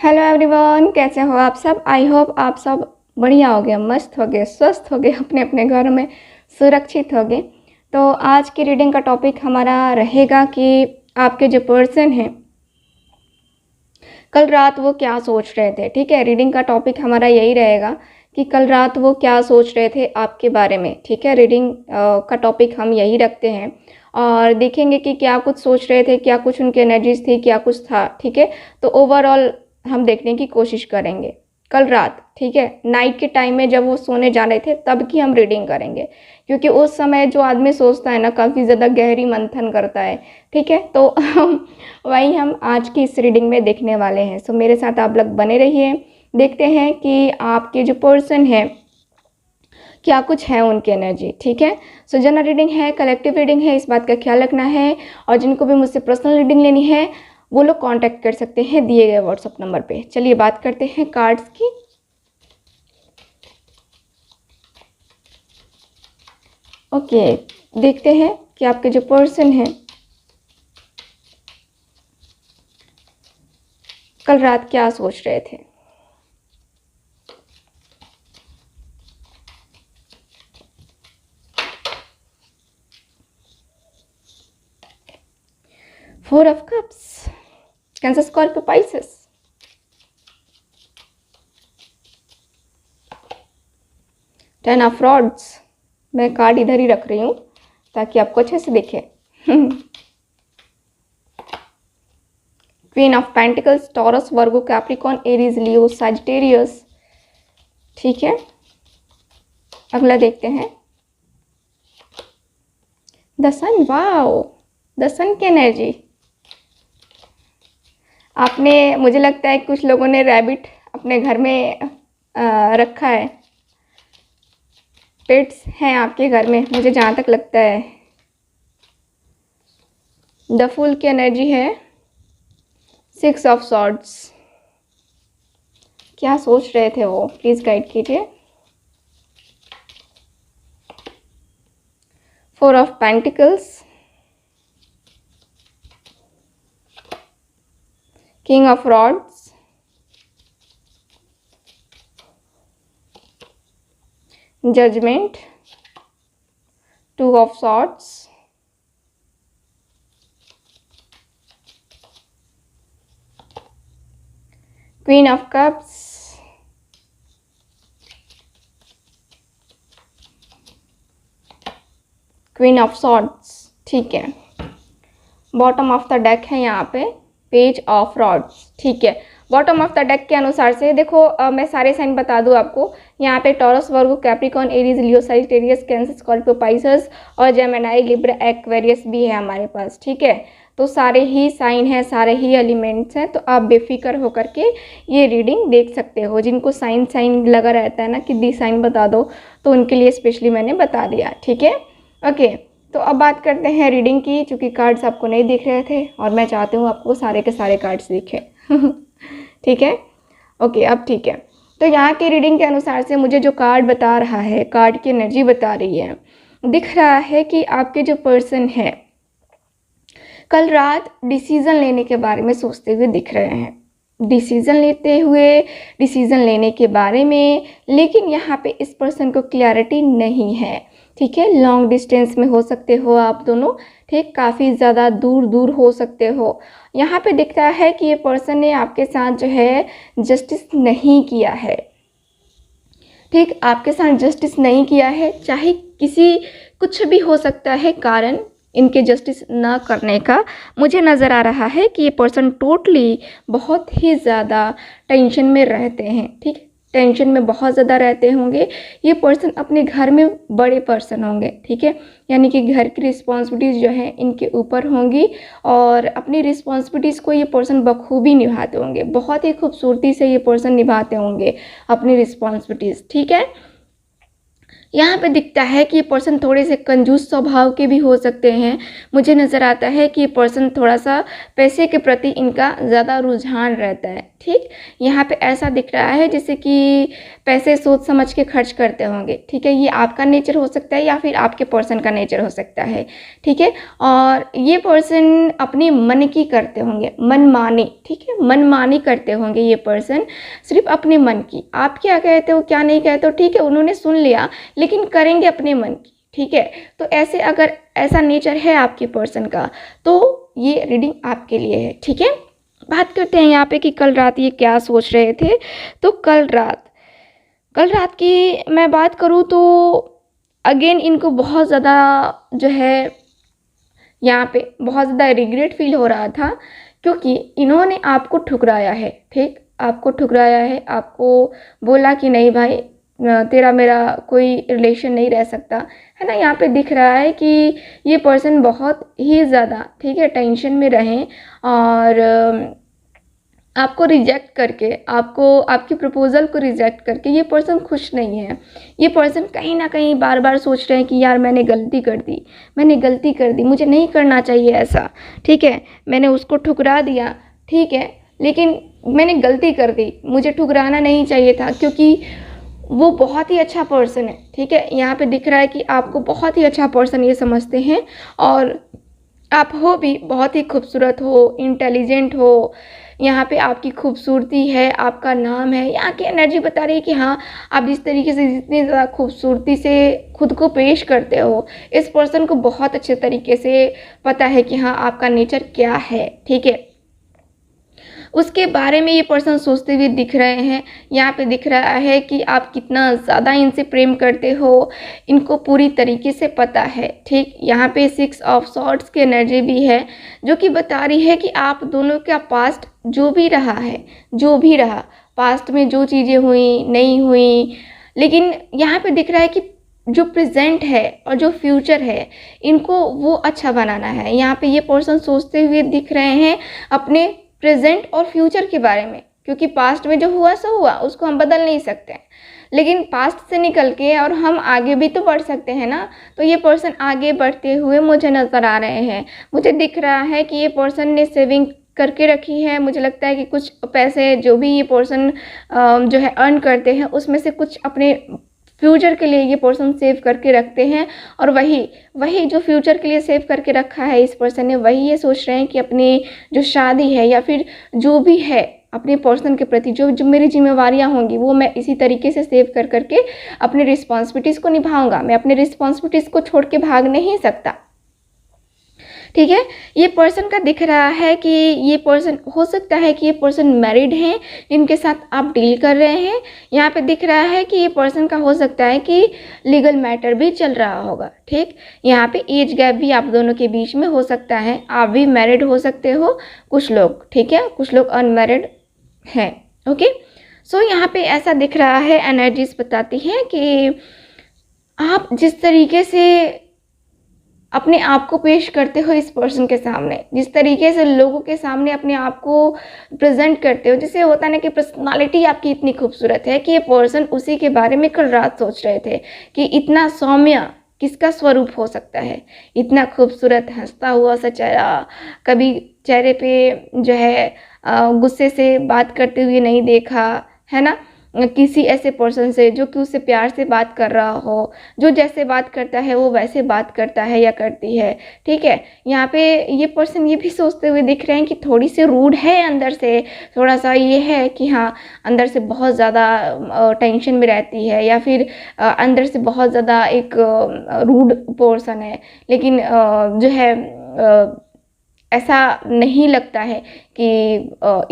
Hello everyone, कैसे हो आप सब। आई होप आप सब बढ़िया हो गए, मस्त हो गए, स्वस्थ हो गए, अपने अपने घर में सुरक्षित हो गए। तो आज की रीडिंग का टॉपिक हमारा रहेगा कि आपके जो पर्सन हैं कल रात वो क्या सोच रहे थे। ठीक है, रीडिंग का टॉपिक हमारा यही रहेगा कि कल रात वो क्या सोच रहे थे आपके बारे में। ठीक है, रीडिंग का टॉपिक हम यही रखते हैं और देखेंगे कि क्या कुछ सोच रहे थे, क्या कुछ उनकी एनर्जीज थी, क्या कुछ था। ठीक है, तो ओवरऑल हम देखने की कोशिश करेंगे कल रात। ठीक है, नाइट के टाइम में जब वो सोने जा रहे थे तब की हम रीडिंग करेंगे, क्योंकि उस समय जो आदमी सोचता है ना, काफ़ी ज़्यादा गहरी मंथन करता है। ठीक है, तो वही हम आज की इस रीडिंग में देखने वाले हैं। सो मेरे साथ आप लोग बने रहिए, देखते हैं कि आपके जो पर्सन है क्या कुछ है उनकी एनर्जी। ठीक है, सो जनरल रीडिंग है, कलेक्टिव रीडिंग है, इस बात का ख्याल रखना है। और जिनको भी मुझसे पर्सनल रीडिंग लेनी है वो लोग कांटेक्ट कर सकते हैं दिए गए व्हाट्सएप नंबर पे। चलिए बात करते हैं कार्ड्स की। ओके, देखते हैं कि आपके जो पर्सन है कल रात क्या सोच रहे थे। Four of cups, cancer, Scorpio, Pisces, ten of rods. मैं कार्ड इधर ही रख रही हूँ ताकि आपको अच्छे से दिखे। Queen of pentacles, taurus, Virgo, Capricorn, Aries, Leo, Sagittarius. ठीक है, अगला देखते हैं द सन। वाओ, द सन की एनर्जी। आपने, मुझे लगता है कुछ लोगों ने रैबिट अपने घर में रखा है। पेट्स हैं आपके घर में, मुझे जहाँ तक लगता है। द फूल की एनर्जी है, सिक्स ऑफ सॉर्ड्स। क्या सोच रहे थे वो, प्लीज़ गाइड कीजिए। Four of pentacles, king of rods, judgement, two of swords, queen of cups, queen of swords. ठीक है, बॉटम ऑफ द डेक है यहाँ पे पेज ऑफ रॉड्स। ठीक है, बॉटम ऑफ द डेक के अनुसार से देखो, मैं सारे साइन बता दूँ आपको। यहाँ पे टॉरस, वर्गो, कैप्रिकॉन, एरीज, लियो, सैजिटेरियस, कैंसर, स्कॉर्पियो, पाइसेस और जेमिनी, लिब्रा, एक्वेरियस भी है हमारे पास। ठीक है, तो सारे ही साइन हैं, सारे ही एलिमेंट्स हैं, तो आप बेफिक्र होकर के ये रीडिंग देख सकते हो। जिनको साइन साइन लगा रहता है ना कि दी साइन बता दो, तो उनके लिए स्पेशली मैंने बता दिया। ठीक है, ओके। तो अब बात करते हैं रीडिंग की, चूँकि कार्ड्स आपको नहीं दिख रहे थे और मैं चाहती हूँ आपको सारे के सारे कार्ड्स दिखे। ठीक है, ओके, अब ठीक है। तो यहाँ की रीडिंग के अनुसार से मुझे जो कार्ड बता रहा है, कार्ड की एनर्जी बता रही है, दिख रहा है कि आपके जो पर्सन है कल रात डिसीज़न लेने के बारे में सोचते हुए दिख रहे हैं। डिसीज़न लेने के बारे में, लेकिन यहाँ पे इस पर्सन को क्लैरिटी नहीं है। ठीक है, लॉन्ग डिस्टेंस में हो सकते हो आप दोनों। ठीक, काफ़ी ज़्यादा दूर दूर हो सकते हो। यहाँ पे दिखता है कि ये पर्सन ने आपके साथ जो है जस्टिस नहीं किया है। ठीक, आपके साथ जस्टिस नहीं किया है, चाहे किसी कुछ भी हो सकता है कारण इनके जस्टिस ना करने का। मुझे नज़र आ रहा है कि ये पर्सन टोटली बहुत ही ज़्यादा टेंशन में रहते हैं। ठीक, टेंशन में बहुत ज़्यादा रहते होंगे। ये पर्सन अपने घर में बड़े पर्सन होंगे। ठीक है, यानी कि घर की रिस्पॉन्सिबिलिटीज़ जो है इनके ऊपर होंगी और अपनी रिस्पॉन्सिबिलिटीज़ को ये पर्सन बखूबी निभाते होंगे। बहुत ही खूबसूरती से ये पर्सन निभाते होंगे अपनी रिस्पॉन्सिबिलिटीज़। ठीक है, यहाँ पे दिखता है कि ये पर्सन थोड़े से कंजूस स्वभाव के भी हो सकते हैं। मुझे नज़र आता है कि ये पर्सन थोड़ा सा पैसे के प्रति इनका ज़्यादा रुझान रहता है। ठीक, यहाँ पे ऐसा दिख रहा है जैसे कि पैसे सोच समझ के खर्च करते होंगे। ठीक है, ये आपका नेचर हो सकता है या फिर आपके पर्सन का नेचर हो सकता है। ठीक है, और ये पर्सन अपनी मन की करते होंगे, मनमानी। ठीक है, मनमानी करते होंगे ये पर्सन, सिर्फ अपने मन की। आप क्या कहते हो क्या नहीं कहते हो, ठीक है, उन्होंने सुन लिया, लेकिन करेंगे अपने मन की। ठीक है, तो ऐसे अगर ऐसा नेचर है आपके पर्सन का तो ये रीडिंग आपके लिए है। ठीक है, बात करते हैं यहाँ पे कि कल रात ये क्या सोच रहे थे। तो कल रात की मैं बात करूँ तो अगेन इनको बहुत ज़्यादा जो है यहाँ पे बहुत ज़्यादा रिग्रेट फील हो रहा था, क्योंकि इन्होंने आपको ठुकराया है। ठीक, आपको ठुकराया है, आपको बोला कि नहीं भाई तेरा मेरा कोई रिलेशन नहीं रह सकता है ना। यहाँ पे दिख रहा है कि ये पर्सन बहुत ही ज़्यादा, ठीक है, टेंशन में रहें और आपको रिजेक्ट करके, आपकी प्रपोज़ल को रिजेक्ट करके ये पर्सन खुश नहीं है। ये पर्सन कहीं ना कहीं बार बार सोच रहे हैं कि यार मैंने गलती कर दी, मुझे नहीं करना चाहिए ऐसा। ठीक है, मैंने उसको ठुकरा दिया, ठीक है, लेकिन मैंने गलती कर दी, मुझे ठुकराना नहीं चाहिए था, क्योंकि वो बहुत ही अच्छा पर्सन है। ठीक है, यहाँ पे दिख रहा है कि आपको बहुत ही अच्छा पर्सन ये समझते हैं और आप हो भी बहुत ही खूबसूरत हो, इंटेलिजेंट हो। यहाँ पे आपकी खूबसूरती है, आपका नाम है। यहाँ की एनर्जी बता रही है कि हाँ, आप जिस तरीके से जितनी ज़्यादा खूबसूरती से खुद को पेश करते हो, इस पर्सन को बहुत अच्छे तरीके से पता है कि हाँ आपका नेचर क्या है। ठीक है, उसके बारे में ये पर्सन सोचते हुए दिख रहे हैं। यहाँ पे दिख रहा है कि आप कितना ज़्यादा इनसे प्रेम करते हो, इनको पूरी तरीके से पता है। ठीक, यहाँ पे 6 ऑफ सॉर्ड्स की एनर्जी भी है, जो कि बता रही है कि आप दोनों का पास्ट जो भी रहा, पास्ट में जो चीज़ें हुई नहीं हुई, लेकिन यहाँ पे दिख रहा है कि जो प्रेजेंट है और जो फ्यूचर है, इनको वो अच्छा बनाना है। यहाँ पे ये पर्सन सोचते हुए दिख रहे हैं अपने प्रेजेंट और फ्यूचर के बारे में, क्योंकि पास्ट में जो हुआ सो हुआ, उसको हम बदल नहीं सकते, लेकिन पास्ट से निकल के और हम आगे भी तो बढ़ सकते हैं ना। तो ये पर्सन आगे बढ़ते हुए मुझे नज़र आ रहे हैं। मुझे दिख रहा है कि ये पर्सन ने सेविंग करके रखी है। मुझे लगता है कि कुछ पैसे जो भी ये पर्सन जो है अर्न करते हैं, उसमें से कुछ अपने फ्यूचर के लिए ये पर्सन सेव करके रखते हैं, और वही जो फ्यूचर के लिए सेव करके रखा है इस पर्सन ने, वही ये सोच रहे हैं कि अपनी जो शादी है या फिर जो भी है अपने पर्सन के प्रति जो मेरी जिम्मेवारियां होंगी, वो मैं इसी तरीके से सेव कर करके अपनी रिस्पॉन्सिबिलिटीज़ को निभाऊंगा। मैं अपने रिस्पॉन्सिबिलिटीज़ को छोड़ के भाग नहीं सकता। ठीक है, ये पर्सन का दिख रहा है कि ये पर्सन हो सकता है कि ये पर्सन मैरिड हैं जिनके साथ आप डील कर रहे हैं। यहाँ पे दिख रहा है कि ये पर्सन का हो सकता है कि लीगल मैटर भी चल रहा होगा। ठीक, यहाँ पे एज गैप भी आप दोनों के बीच में हो सकता है। आप भी मैरिड हो सकते हो कुछ लोग, ठीक है, कुछ लोग अनमैरिड हैं। ओके, सो यहाँ पे ऐसा दिख रहा है, एनर्जीज बताती हैं कि आप जिस तरीके से अपने आप को पेश करते हो इस पर्सन के सामने, जिस तरीके से लोगों के सामने अपने आप को प्रेजेंट करते हो, जिससे होता है ना कि पर्सनालिटी आपकी इतनी खूबसूरत है कि ये पर्सन उसी के बारे में कल रात सोच रहे थे कि इतना सौम्य किसका स्वरूप हो सकता है, इतना खूबसूरत हंसता हुआ सा चेहरा, कभी चेहरे पे जो है गुस्से से बात करते हुए नहीं देखा है ना, किसी ऐसे पर्सन से जो कि उससे प्यार से बात कर रहा हो, जो जैसे बात करता है वो वैसे बात करता है या करती है। ठीक है, यहाँ पे ये पर्सन ये भी सोचते हुए दिख रहे हैं कि थोड़ी सी रूड है अंदर से, थोड़ा सा ये है कि हाँ अंदर से बहुत ज़्यादा टेंशन में रहती है, या फिर अंदर से बहुत ज़्यादा एक रूड पर्सन है, लेकिन जो है ऐसा नहीं लगता है कि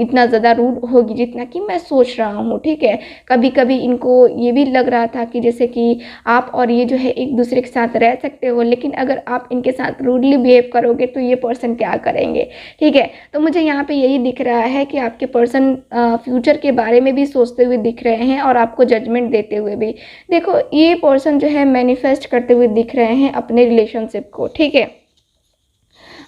इतना ज़्यादा रूड होगी जितना कि मैं सोच रहा हूँ। ठीक है, कभी कभी इनको ये भी लग रहा था कि जैसे कि आप और ये जो है एक दूसरे के साथ रह सकते हो, लेकिन अगर आप इनके साथ रूडली बिहेव करोगे तो ये पर्सन क्या करेंगे। ठीक है, तो मुझे यहाँ पे यही दिख रहा है कि आपके पर्सन फ्यूचर के बारे में भी सोचते हुए दिख रहे हैं और आपको जजमेंट देते हुए भी। देखो, ये पर्सन जो है मैनिफेस्ट करते हुए दिख रहे हैं अपने रिलेशनशिप को। ठीक है,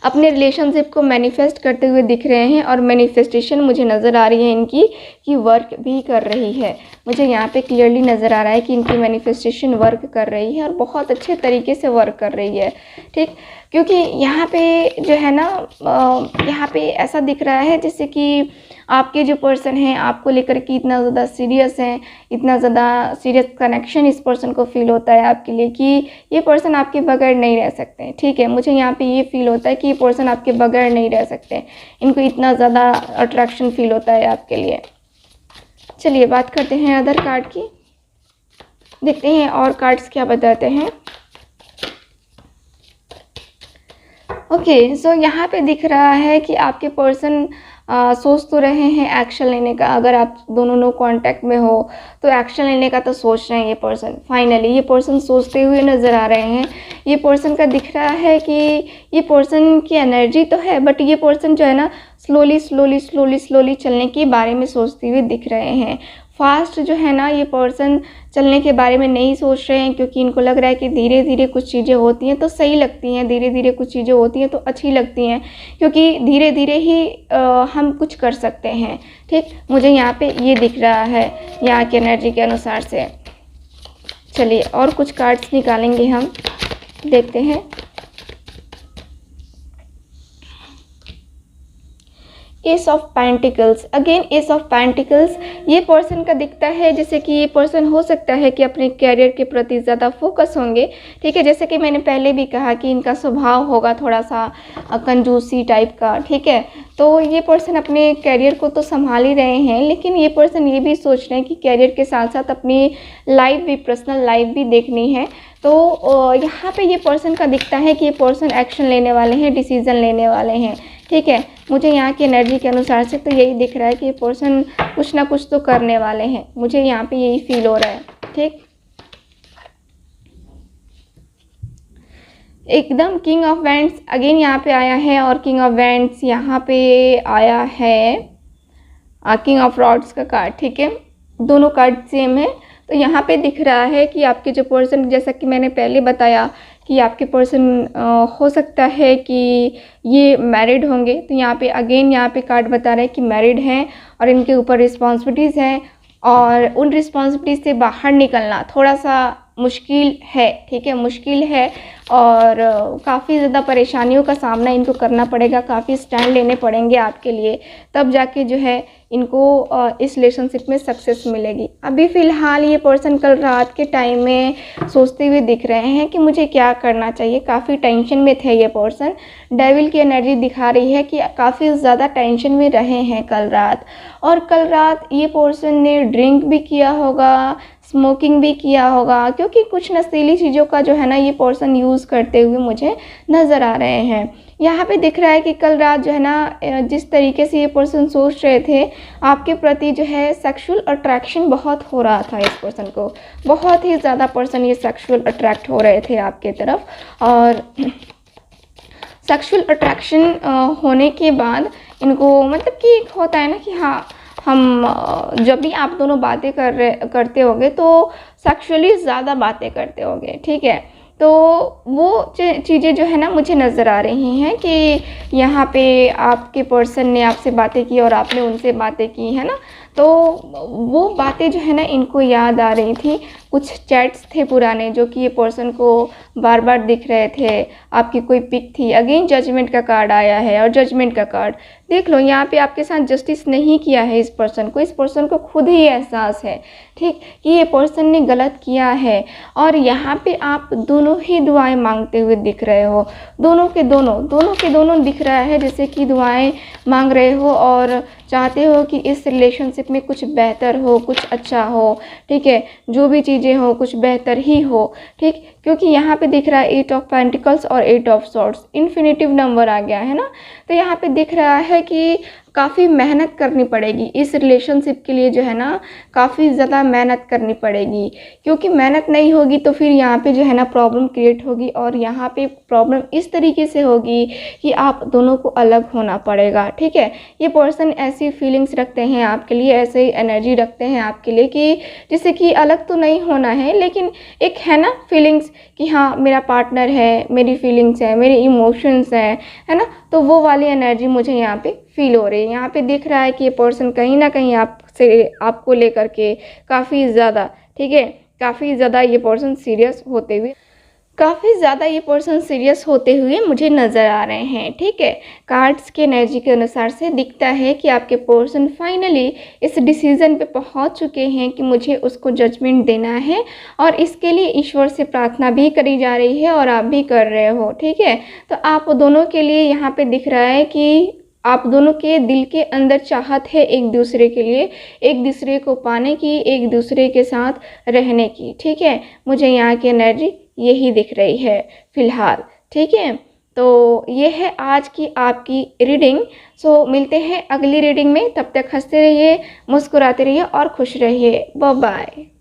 अपने रिलेशनशिप को मैनिफेस्ट करते हुए दिख रहे हैं और मैनिफेस्टेशन मुझे नज़र आ रही है इनकी कि वर्क भी कर रही है। मुझे यहाँ पे क्लियरली नज़र आ रहा है कि इनकी मैनिफेस्टेशन वर्क कर रही है और बहुत अच्छे तरीके से वर्क कर रही है, ठीक। क्योंकि यहाँ पे जो है ना यहाँ पे ऐसा दिख रहा है जैसे कि आपके जो पर्सन हैं आपको लेकर के इतना ज़्यादा सीरियस हैं, इतना ज़्यादा सीरियस कनेक्शन इस पर्सन को फील होता है आपके लिए कि ये पर्सन आपके बगैर नहीं रह सकते, ठीक है। मुझे यहाँ पे ये फील होता है कि ये पर्सन आपके बगैर नहीं रह सकते, इनको इतना ज़्यादा अट्रैक्शन फील होता है आपके लिए। चलिए बात करते हैं अदर कार्ड की, देखते हैं और कार्ड्स क्या बताते हैं। ओके, सो यहाँ पे दिख रहा है कि आपके पर्सन सोच तो रहे हैं एक्शन लेने का। अगर आप दोनों नो कांटेक्ट में हो तो एक्शन लेने का तो सोच रहे हैं ये पर्सन। फाइनली ये पर्सन सोचते हुए नज़र आ रहे हैं। ये पर्सन का दिख रहा है कि ये पर्सन की एनर्जी तो है, बट ये पर्सन जो है ना स्लोली चलने के बारे में सोचते हुए दिख रहे हैं। फास्ट जो है ना ये पर्सन चलने के बारे में नहीं सोच रहे हैं, क्योंकि इनको लग रहा है कि धीरे धीरे कुछ चीज़ें होती हैं तो सही लगती हैं, धीरे धीरे कुछ चीज़ें होती हैं तो अच्छी लगती हैं, क्योंकि धीरे धीरे ही हम कुछ कर सकते हैं, ठीक। मुझे यहाँ पे ये दिख रहा है यहाँ की एनर्जी के अनुसार से। चलिए और कुछ कार्ड्स निकालेंगे हम, देखते हैं। S of pentacles, again S of pentacles. ये पर्सन का दिखता है जैसे कि ये पर्सन हो सकता है कि अपने कैरियर के प्रति ज़्यादा फोकस होंगे, ठीक है। जैसे कि मैंने पहले भी कहा कि इनका स्वभाव होगा थोड़ा सा कंजूसी टाइप का, ठीक है। तो ये पर्सन अपने कैरियर को तो संभाल ही रहे हैं, लेकिन ये पर्सन ये भी सोच रहे हैं कि कैरियर के साथ साथ अपनी लाइफ भी, पर्सनल लाइफ भी देखनी है। तो यहाँ पे ये पर्सन का दिखता है कि ये पर्सन एक्शन लेने वाले हैं, डिसीज़न लेने वाले हैं, ठीक है। मुझे यहाँ की एनर्जी के अनुसार से तो यही दिख रहा है कि ये पर्सन कुछ ना कुछ तो करने वाले हैं, मुझे यहाँ पे यही फील हो रहा है, ठीक। एकदम किंग ऑफ वैंड्स अगेन यहाँ पे आया है और किंग ऑफ वैंड्स यहाँ पे आया है किंग ऑफ रॉड्स का कार्ड, ठीक है। दोनों कार्ड सेम है। तो यहाँ पे दिख रहा है कि आपके जो पर्सन, जैसा कि मैंने पहले बताया कि आपके पर्सन हो सकता है कि ये मैरिड होंगे। तो यहाँ पे अगेन यहाँ पे कार्ड बता रहे हैं कि मैरिड हैं और इनके ऊपर रिस्पॉन्सिबिलिटीज़ हैं और उन रिस्पॉन्सिबिलिटीज़ से बाहर निकलना थोड़ा सा मुश्किल है, ठीक है, मुश्किल है और काफ़ी ज़्यादा परेशानियों का सामना इनको करना पड़ेगा, काफ़ी स्टैंड लेने पड़ेंगे आपके लिए, तब जाके जो है इनको इस रिलेशनशिप में सक्सेस मिलेगी। अभी फ़िलहाल ये पर्सन कल रात के टाइम में सोचते हुए दिख रहे हैं कि मुझे क्या करना चाहिए, काफ़ी टेंशन में थे ये पर्सन। डेविल की एनर्जी दिखा रही है कि काफ़ी ज़्यादा टेंशन में रहे हैं कल रात, और कल रात ये पर्सन ने ड्रिंक भी किया होगा, स्मोकिंग भी किया होगा, क्योंकि कुछ नशीली चीज़ों का जो है ना ये पर्सन यूज़ करते हुए मुझे नज़र आ रहे हैं। यहाँ पे दिख रहा है कि कल रात जो है ना जिस तरीके से ये पर्सन सोच रहे थे आपके प्रति जो है सेक्सुअल अट्रैक्शन बहुत हो रहा था इस पर्सन को, बहुत ही ज़्यादा पर्सन ये सेक्सुअल अट्रैक्ट हो रहे थे आपके तरफ। और सेक्सुअल अट्रैक्शन होने के बाद इनको मतलब कि एक होता है ना कि हाँ हम जब भी आप दोनों बातें करते होगे तो सेक्सुअली ज़्यादा बातें करते होगे, ठीक है। तो वो चीज़ें जो है ना मुझे नज़र आ रही हैं कि यहाँ पे आपके पर्सन ने आपसे बातें की और आपने उनसे बातें की, है ना। तो वो बातें जो है ना इनको याद आ रही थी, कुछ चैट्स थे पुराने जो कि ये पर्सन को बार बार दिख रहे थे, आपकी कोई पिक थी। अगेन जजमेंट का कार्ड आया है और जजमेंट का कार्ड देख लो, यहाँ पे आपके साथ जस्टिस नहीं किया है इस पर्सन को खुद ही एहसास है, ठीक, कि ये पर्सन ने गलत किया है। और यहाँ पे आप दोनों ही दुआएं मांगते हुए दिख रहे हो, दोनों के दोनों दिख रहा है जैसे कि दुआएं मांग रहे हो और चाहते हो कि इस रिलेशनशिप में कुछ बेहतर हो, कुछ अच्छा हो, ठीक है, जो भी चीज़ें हो कुछ बेहतर ही हो, ठीक। क्योंकि यहाँ पे दिख रहा है 8 ऑफ पेंटिकल्स और 8 ऑफ सॉर्ड्स, इन्फिनिटिव नंबर आ गया है ना। तो यहाँ पे दिख रहा है कि काफ़ी मेहनत करनी पड़ेगी इस रिलेशनशिप के लिए, जो है ना काफ़ी ज़्यादा मेहनत करनी पड़ेगी, क्योंकि मेहनत नहीं होगी तो फिर यहाँ पे जो है ना प्रॉब्लम क्रिएट होगी। और यहाँ पे प्रॉब्लम इस तरीके से होगी कि आप दोनों को अलग होना पड़ेगा, ठीक है। ये पर्सन ऐसी फीलिंग्स रखते हैं आपके लिए, ऐसे एनर्जी रखते हैं आपके लिए कि जैसे कि अलग तो नहीं होना है, लेकिन एक है ना फीलिंग्स कि हाँ मेरा पार्टनर है, मेरी फीलिंग्स है, मेरे इमोशंस हैं, है ना, तो वो वाली एनर्जी मुझे यहाँ पे फील हो रही है। यहाँ पे दिख रहा है कि ये पर्सन कहीं ना कहीं आपको लेकर के काफ़ी ज़्यादा, ठीक है, काफ़ी ज़्यादा ये पर्सन सीरियस होते हुए मुझे नज़र आ रहे हैं, ठीक है। कार्ड्स के एनर्जी के अनुसार से दिखता है कि आपके पर्सन फाइनली इस डिसीज़न पे पहुंच चुके हैं कि मुझे उसको जजमेंट देना है, और इसके लिए ईश्वर से प्रार्थना भी करी जा रही है और आप भी कर रहे हो, ठीक है। तो आप दोनों के लिए यहाँ पे दिख रहा है कि आप दोनों के दिल के अंदर चाहत है एक दूसरे के लिए, एक दूसरे को पाने की, एक दूसरे के साथ रहने की, ठीक है। मुझे यहाँ की एनर्जी यही दिख रही है फ़िलहाल, ठीक है। तो ये है आज की आपकी रीडिंग। सो मिलते हैं अगली रीडिंग में, तब तक हंसते रहिए, मुस्कुराते रहिए और खुश रहिए। Bye bye.